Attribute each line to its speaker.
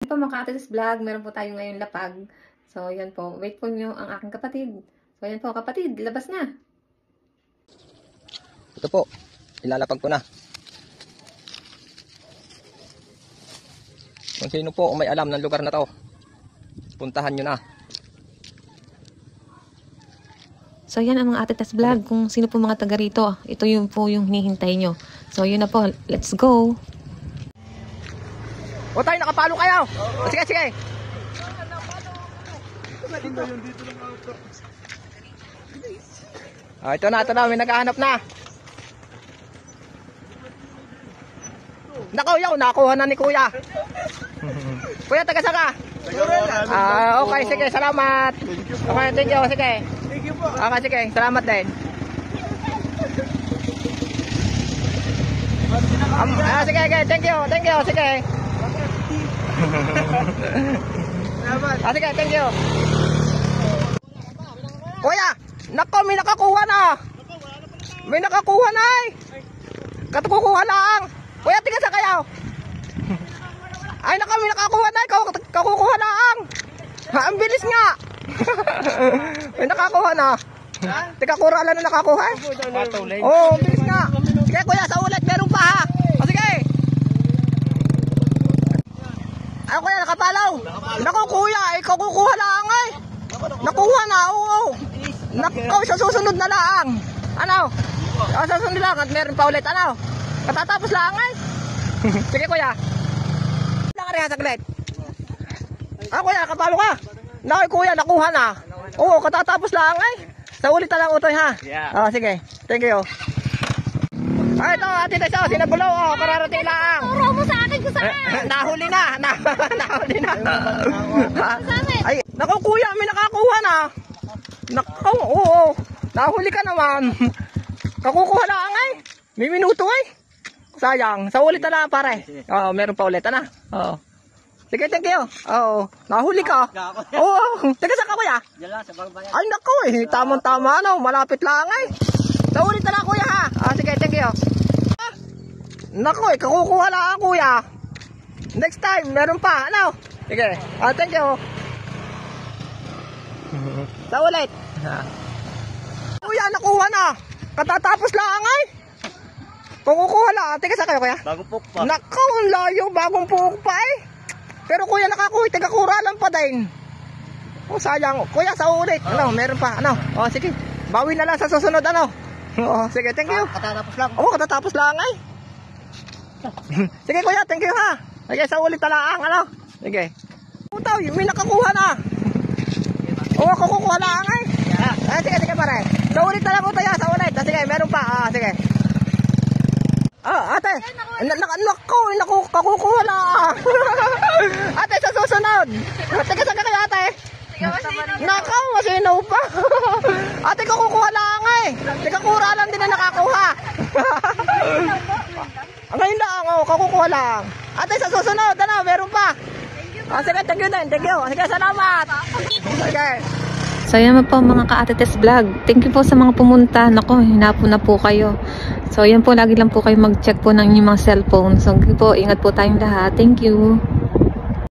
Speaker 1: po mga ka-Ate Vlog, meron po tayo ngayon lapag. So, yan po. Wait po nyo ang aking kapatid. So, yan po kapatid, labas na.
Speaker 2: Ito po, ilalapag ko na. Kung sino po may alam ng lugar na to, puntahan nyo na.
Speaker 1: So, yan ang mga Ate Vlog. Kung sino po mga taga rito, ito yung po yung hinihintay nyo. So, yun na po. Let's go!
Speaker 2: O tayo, nakapalo kayo! O, sige, sige! Ito na, may naghahanap na. Nako, yaw, nakuha na ni Kuya. Kuya, taga saan ka? Okay, sige, salamat. Okay, thank you, sige. Okay, sige, salamat din. Sige, thank you, sige. Sige, thank you. Kuya, nako, may nakakuha na. May nakakuha na eh. Katukukuha lang. Kuya, tiga sa kayo. Ay, nako, may nakakuha na. Kakukuha lang. Ang bilis nga. May nakakuha na. Tiga kurala na nakakuha eh. Oo, bilis nga. Sige kuya, sa ulit, meron pa ha. O sige. Ay kuya, nakapalaw. Naku kuya, ikaw kukuha lang eh. Nakuha na, oo. Naku, sa susunod na lang. Ano? Sa susunod lang, at meron pa ulit. Ano? Katatapos lang eh. Sige kuya. Nakariha saglit. Kuya, nakapalo ka. Naku kuya, nakuha na. Oo, katatapos lang eh. Sa ulit na lang utoy ha. Sige, thank you. Ito, Ate Tess, sinagulaw, kararating lang.
Speaker 3: Turo mo sa akin kung saan.
Speaker 2: Nahuli na. Nahuli na. Ay, naku kuya, may nakakuha na. Naku, oo. Nahuli ka naman. Kakukuha lang eh. May minuto eh. Sayang. Sa ulit na lang pare. Oo, meron pa ulit. Ano? Oo. Sige, thank you. Oo. Nahuli ka. Oo. Teka, saan ka kuya? Ay, naku eh. Tamang-tama ano. Malapit lang eh. Sa ulit na lang kuya ha. Sige, thank you. Naku eh, kakukuha lang kuya. Next time, meron pa. Ano? Sige. Thank you. Sa ulit. Kuya, nakuha na. Katatapos lang ay. Kukuha lang. Teka, saan kayo kuya?
Speaker 4: Bagong puk pa.
Speaker 2: Naku, ang layo. Bagong puk pa eh. Pero kuya, nakakuha. Teka, kuralan pa din. Oh, sayang. Kuya, sa ulit. Ano, meron pa. Ano? Sige. Bawi na lang sa susunod. Ano? Sige, thank you.
Speaker 4: Katatapos lang.
Speaker 2: Katatapos lang ay. Sige kuya, thank you ha. Sige, sa ulit na lang. Ano? Sige. Utaw, may nakakuha na. Kukuha lang ay. Sige pare. Sa ulit na lang utaw ya, sa ulit. Sige, meron pa. Sige. Ate. Naku, kakukuha lang. Ate, sa susunod. Teka, saan ka kaya ate? Naku, masinaw pa. Ate, kukuha lang eh. Teka, kura lang din na nakakuha. Ngayon lang, kakukuha lang. Ate, sa susunod, ano, meron pa. Sige, thank you din, thank you. Sige, salamat. Sige.
Speaker 1: So, yan po mga ka-Ate Vlog. Thank you po sa mga pumunta. Naku, hinapon na po kayo. So, yan po, lagi lang po kayo mag-check po ng inyong mga cellphone. So, po, ingat po tayong lahat. Thank you.